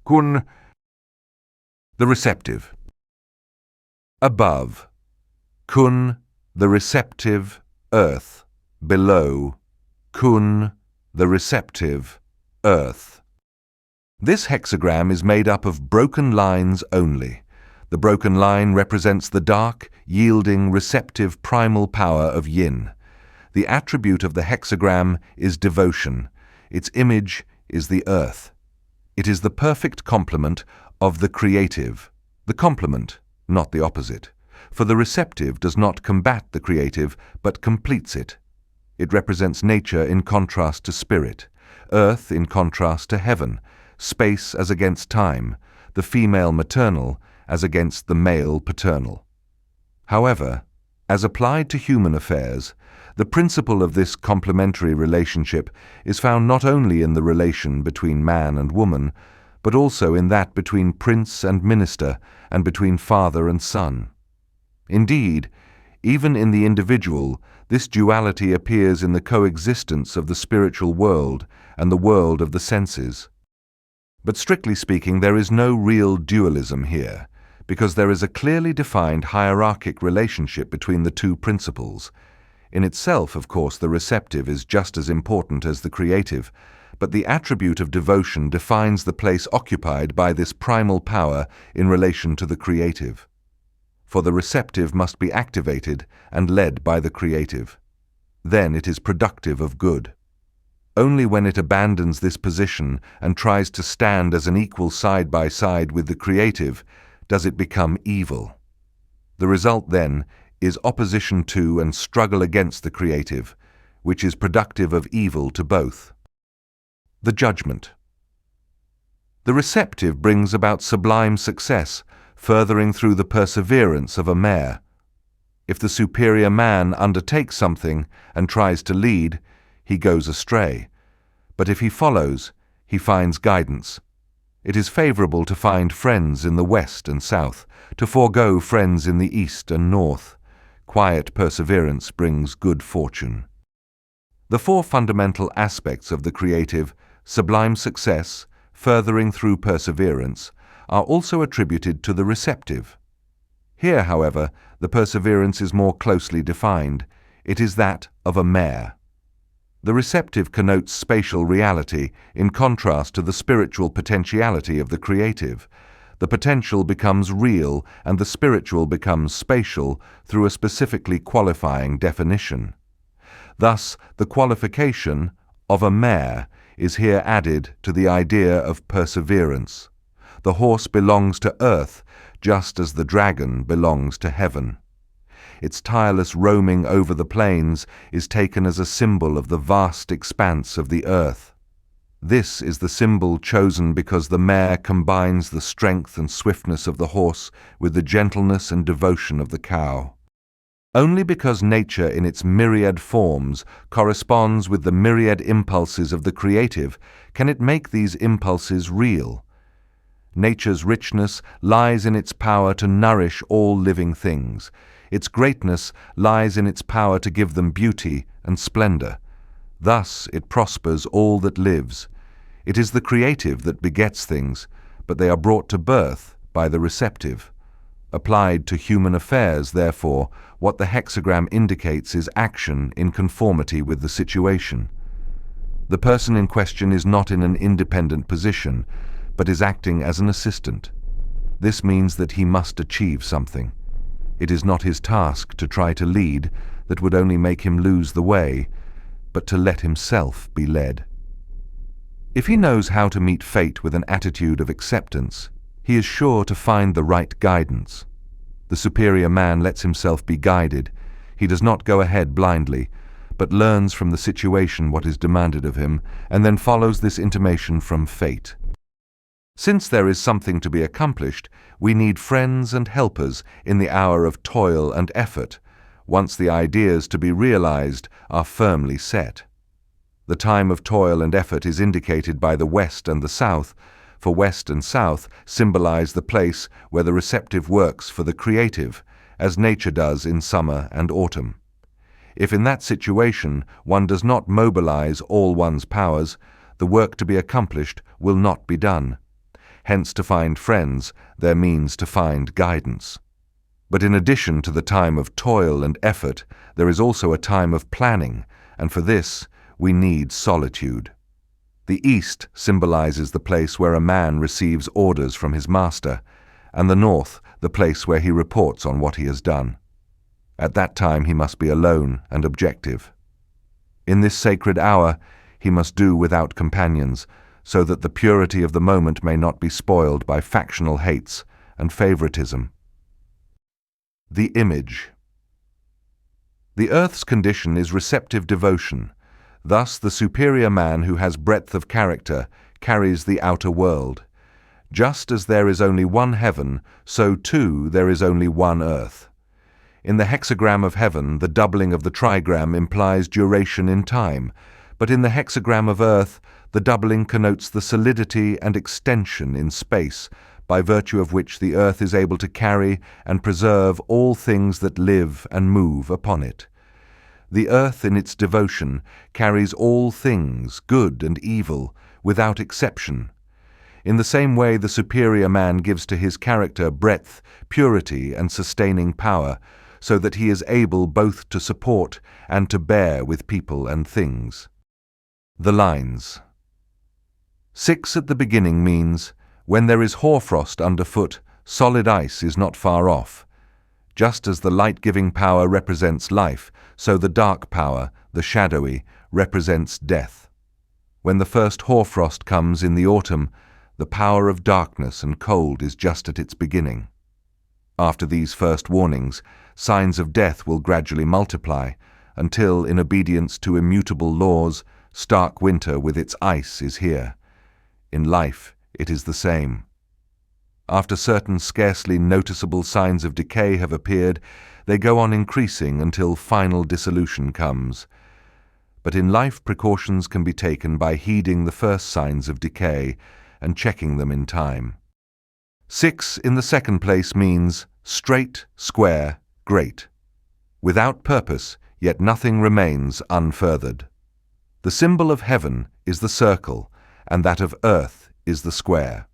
Kun. The receptive. Above. Kun, the receptive, earth. Below. Kun, the receptive, earth. This hexagram is made up of broken lines only. The broken line represents the dark, yielding, receptive primal power of yin. The attribute of the hexagram is devotion. Its image is the earth. It is the perfect complement of the creative. The complement, not the opposite. For the receptive does not combat the creative, but completes it. It represents nature in contrast to spirit, earth in contrast to heaven, space as against time, the female maternal as against the male paternal. However, as applied to human affairs, the principle of this complementary relationship is found not only in the relation between man and woman, but also in that between prince and minister and between father and son. Indeed, even in the individual, this duality appears in the coexistence of the spiritual world and the world of the senses. But strictly speaking, there is no real dualism here, because there is a clearly defined hierarchic relationship between the two principles. In itself, of course, the receptive is just as important as the creative, but the attribute of devotion defines the place occupied by this primal power in relation to the creative. For the receptive must be activated and led by the creative. Then it is productive of good. Only when it abandons this position and tries to stand as an equal side by side with the creative does it become evil. The result, then, is opposition to and struggle against the creative, which is productive of evil to both. The judgment. The receptive brings about sublime success, furthering through the perseverance of a mare. If the superior man undertakes something and tries to lead, he goes astray. But if he follows, he finds guidance. It is favorable to find friends in the west and south, to forego friends in the east and north. Quiet perseverance brings good fortune. The four fundamental aspects of the creative, sublime success, furthering through perseverance, are also attributed to the receptive. Here, however, the perseverance is more closely defined. It is that of a mare. The receptive connotes spatial reality in contrast to the spiritual potentiality of the creative. The potential becomes real and the spiritual becomes spatial through a specifically qualifying definition. Thus, the qualification of a mare is here added to the idea of perseverance. The horse belongs to earth, just as the dragon belongs to heaven. Its tireless roaming over the plains is taken as a symbol of the vast expanse of the earth. This is the symbol chosen because the mare combines the strength and swiftness of the horse with the gentleness and devotion of the cow. Only because nature in its myriad forms corresponds with the myriad impulses of the creative can it make these impulses real. Nature's richness lies in its power to nourish all living things. Its greatness lies in its power to give them beauty and splendor. Thus it prospers all that lives. It is the creative that begets things, but they are brought to birth by the receptive. Applied to human affairs, therefore, what the hexagram indicates is action in conformity with the situation. The person in question is not in an independent position, but is acting as an assistant. This means that he must achieve something. It is not his task to try to lead, that would only make him lose the way, but to let himself be led. If he knows how to meet fate with an attitude of acceptance, he is sure to find the right guidance. The superior man lets himself be guided. He does not go ahead blindly, but learns from the situation what is demanded of him, and then follows this intimation from fate. Since there is something to be accomplished, we need friends and helpers in the hour of toil and effort, once the ideas to be realized are firmly set. The time of toil and effort is indicated by the west and the south, for west and south symbolize the place where the receptive works for the creative, as nature does in summer and autumn. If in that situation one does not mobilize all one's powers, the work to be accomplished will not be done. hence to find friends, there means to find guidance. But in addition to the time of toil and effort, there is also a time of planning, and for this we need solitude. The East symbolizes the place where a man receives orders from his master, and the North the place where he reports on what he has done. At that time he must be alone and objective. In this sacred hour he must do without companions, so that the purity of the moment may not be spoiled by factional hates and favoritism. The image. The earth's condition is receptive devotion. Thus the superior man who has breadth of character carries the outer world. Just as there is only one heaven, so too there is only one earth. In the hexagram of heaven, the doubling of the trigram implies duration in time, but in the hexagram of earth, the doubling connotes the solidity and extension in space, by virtue of which the earth is able to carry and preserve all things that live and move upon it. The earth in its devotion carries all things, good and evil, without exception. In the same way the superior man gives to his character breadth, purity, and sustaining power, so that he is able both to support and to bear with people and things. The lines. 6 at the beginning means, when there is hoarfrost underfoot, solid ice is not far off. Just as the light-giving power represents life, so the dark power, the shadowy, represents death. When the first hoarfrost comes in the autumn, the power of darkness and cold is just at its beginning. After these first warnings, signs of death will gradually multiply, until, in obedience to immutable laws, stark winter with its ice is here. In life, it is the same. After certain scarcely noticeable signs of decay have appeared, they go on increasing until final dissolution comes. But in life precautions can be taken by heeding the first signs of decay and checking them in time. 6 in the second place means straight, square, great. Without purpose, yet nothing remains unfurthered. The symbol of heaven is the circle, and that of earth is the square.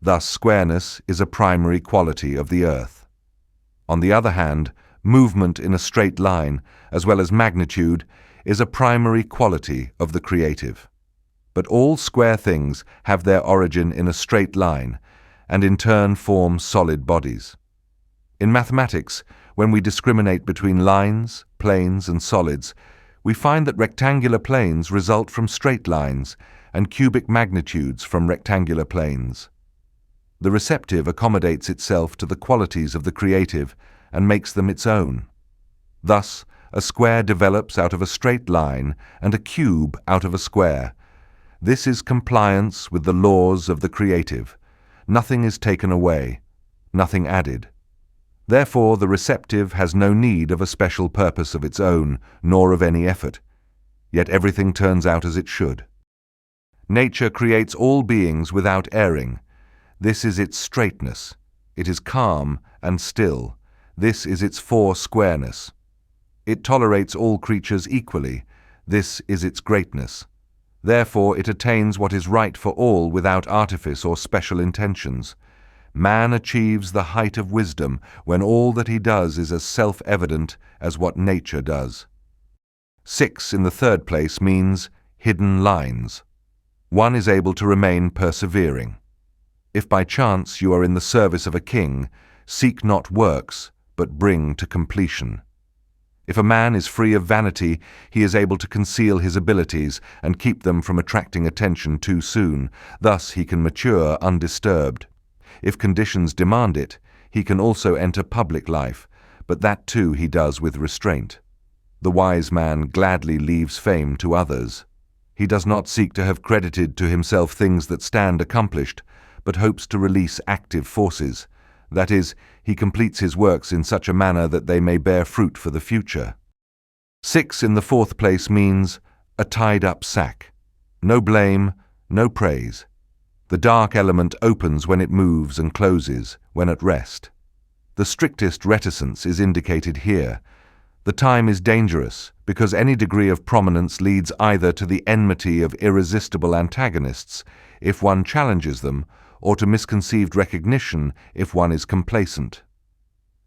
Thus squareness is a primary quality of the earth. On the other hand, movement in a straight line, as well as magnitude, is a primary quality of the creative. But all square things have their origin in a straight line, and in turn form solid bodies. In mathematics, when we discriminate between lines, planes, and solids, we find that rectangular planes result from straight lines, and cubic magnitudes from rectangular planes. The receptive accommodates itself to the qualities of the creative and makes them its own. Thus, a square develops out of a straight line and a cube out of a square. This is compliance with the laws of the creative. Nothing is taken away, nothing added. Therefore, the receptive has no need of a special purpose of its own, nor of any effort. Yet everything turns out as it should. Nature creates all beings without erring. This is its straightness. It is calm and still. This is its four-squareness. It tolerates all creatures equally. This is its greatness. Therefore it attains what is right for all without artifice or special intentions. Man achieves the height of wisdom when all that he does is as self-evident as what nature does. 6 in the third place means hidden lines. One is able to remain persevering. If by chance you are in the service of a king, seek not works, but bring to completion. If a man is free of vanity, he is able to conceal his abilities and keep them from attracting attention too soon. Thus he can mature undisturbed. If conditions demand it, he can also enter public life, but that too he does with restraint. The wise man gladly leaves fame to others. He does not seek to have credited to himself things that stand accomplished, but hopes to release active forces. That is, he completes his works in such a manner that they may bear fruit for the future. 6 in the fourth place means a tied-up sack. No blame, no praise. The dark element opens when it moves and closes when at rest. The strictest reticence is indicated here. The time is dangerous because any degree of prominence leads either to the enmity of irresistible antagonists, if one challenges them, or to misconceived recognition if one is complacent.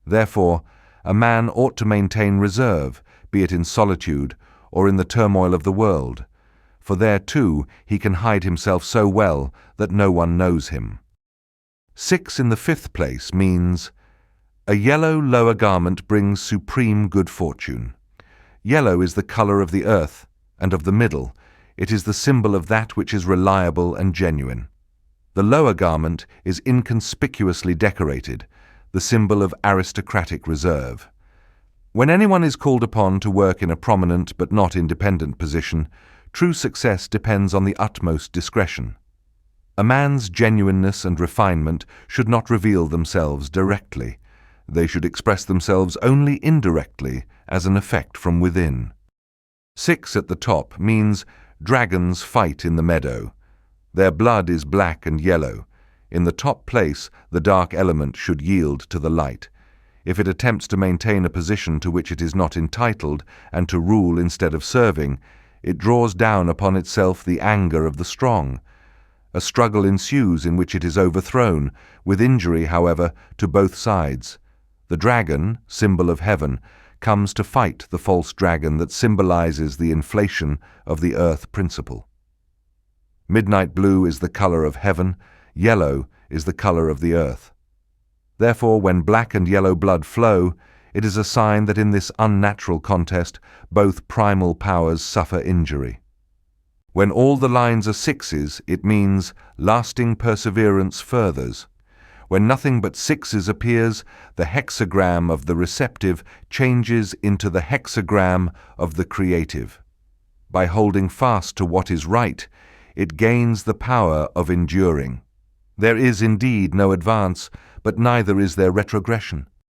Therefore, a man ought to maintain reserve, be it in solitude or in the turmoil of the world, for there too he can hide himself so well that no one knows him. 6 in the 5th place means, a yellow lower garment brings supreme good fortune. Yellow is the color of the earth and of the middle. It is the symbol of that which is reliable and genuine. The lower garment is inconspicuously decorated, the symbol of aristocratic reserve. When anyone is called upon to work in a prominent but not independent position, true success depends on the utmost discretion. A man's genuineness and refinement should not reveal themselves directly. They should express themselves only indirectly as an effect from within. 6 at the top means dragons fight in the meadow. Their blood is black and yellow. In the top place, the dark element should yield to the light. If it attempts to maintain a position to which it is not entitled and to rule instead of serving, it draws down upon itself the anger of the strong. A struggle ensues in which it is overthrown, with injury, however, to both sides. The dragon, symbol of heaven, comes to fight the false dragon that symbolizes the inflation of the earth principle. Midnight blue is the color of heaven, yellow is the color of the earth. Therefore, when black and yellow blood flow, it is a sign that in this unnatural contest both primal powers suffer injury. When all the lines are 6s, it means lasting perseverance furthers. When nothing but 6s appears, the hexagram of the receptive changes into the hexagram of the creative. By holding fast to what is right, it gains the power of enduring. There is indeed no advance, but neither is there retrogression.